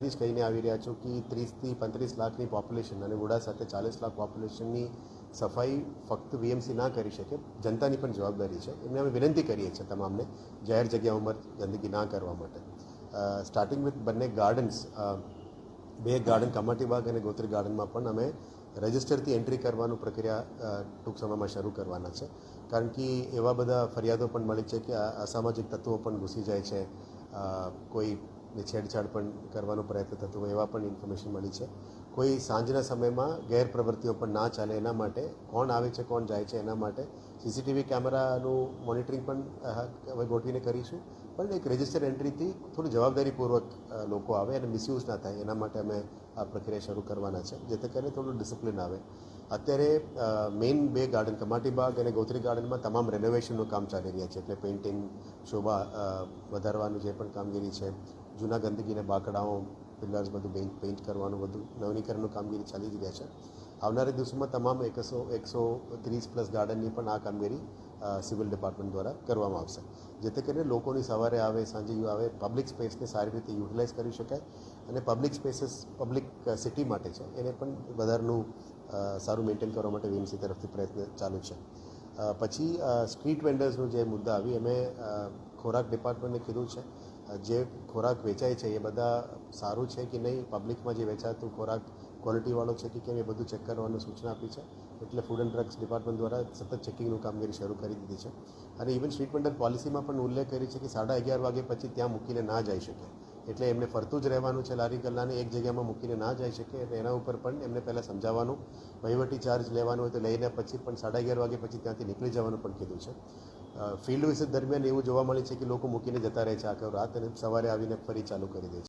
જ કહીને આવી રહ્યા છું કે 30થી 35 લાખની પોપ્યુલેશન અને વોડા સાથે 40 લાખ પોપ્યુલેશનની સફાઈ ફક્ત વીએમસી ના કરી શકે, જનતાની પણ જવાબદારી છે. એમને અમે વિનંતી કરીએ છીએ તમામને જાહેર જગ્યાઓમાં ગંદકી ના કરવા માટે. સ્ટાર્ટિંગ વિથ બંને ગાર્ડન્સ, બે ગાર્ડન કમાટીબાગ અને ગોત્રી ગાર્ડનમાં પણ અમે રજિસ્ટરથી એન્ટ્રી કરવાનું પ્રક્રિયા ટૂંક સમયમાં શરૂ કરવાના છે. કારણ કે એવા બધા ફરિયાદો પણ મળી છે કે અસામાજિક તત્વો પણ ઘૂસી જાય છે, કોઈ છેડછાડ પણ કરવાનો પ્રયત્ન થતો હોય એવા પણ ઇન્ફોર્મેશન મળી છે. કોઈ સાંજના સમયમાં ગેરપ્રવૃત્તિઓ પણ ના ચાલે એના માટે કોણ આવે છે કોણ જાય છે એના માટે સીસીટીવી કેમેરાનું મોનિટરિંગ પણ હવે ગોઠવીને કરીશું. પણ એક રજિસ્ટર એન્ટ્રીથી થોડી જવાબદારીપૂર્વક લોકો આવે અને મિસયુઝ ના થાય એના માટે અમે આ પ્રક્રિયા શરૂ કરવાના છે, જેથી કરીને થોડું ડિસિપ્લિન આવે. અત્યારે મેઇન બે ગાર્ડન કમાટીબાગ અને ગોત્રી ગાર્ડનમાં તમામ રેનોવેશનનું કામ ચાલી રહ્યા છે, એટલે પેઇન્ટિંગ, શોભા વધારવાનું જે પણ કામગીરી છે, જૂના ગંદકીને બાકડાઓ, પિલર્સ બધું પેઇન્ટ કરવાનું બધું નવીનીકરણનું કામગીરી ચાલી જ રહ્યા છે. આવનારા દિવસોમાં તમામ 130+ ગાર્ડનની પણ આ કામગીરી સિવિલ ડિપાર્ટમેન્ટ દ્વારા કરવામાં આવશે, જેથી કરીને લોકોની સવારે આવે સાંજે આવે પબ્લિક સ્પેસને સારી રીતે યુટિલાઇઝ કરી શકાય અને પબ્લિક સ્પેસીસ પબ્લિક સિટી માટે છે એને પણ વધારનું સારું મેન્ટેન કરવા માટે વીએમસી તરફથી પ્રયત્ન ચાલુ છે. પછી સ્ટ્રીટ વેન્ડર્સનો જે મુદ્દા આવી, અમે ખોરાક ડિપાર્ટમેન્ટને કીધું છે જે ખોરાક વેચાય છે એ બધા સારું છે કે નહીં, પબ્લિકમાં જે વેચાતું ખોરાક ક્વોલિટીવાળો છે કે કેમ એ બધું ચેક કરવાની સૂચના આપી છે. એટલે ફૂડ એન્ડ ડ્રગ્સ ડિપાર્ટમેન્ટ દ્વારા સતત ચેકિંગનું કામગીરી શરૂ કરી દીધી છે. અને ઇવન સ્ટ્રીટ વેન્ડર પોલિસીમાં પણ ઉલ્લેખ કરી છે કે 11:30 વાગે પછી ત્યાં મૂકીને ના જઈ શકે, એટલે એમને ફરતું જ રહેવાનું છે લારી ગલ્લાને, એક જગ્યામાં મૂકીને ના જઈ શકે. એટલે એના ઉપર પણ એમને પહેલાં સમજાવવાનું, વહીવટી ચાર્જ લેવાનો હોય તો લઈને પછી પણ 11:30 વાગે પછી ત્યાંથી નીકળી જવાનું પણ કીધું છે. ફિલ્ડ વિઝિટ દરમિયાન એવું જોવા મળે છે કે લોકો મૂકીને જતા રહે છે આખો રાત અને સવારે આવીને ફરી ચાલુ કરી દે છે.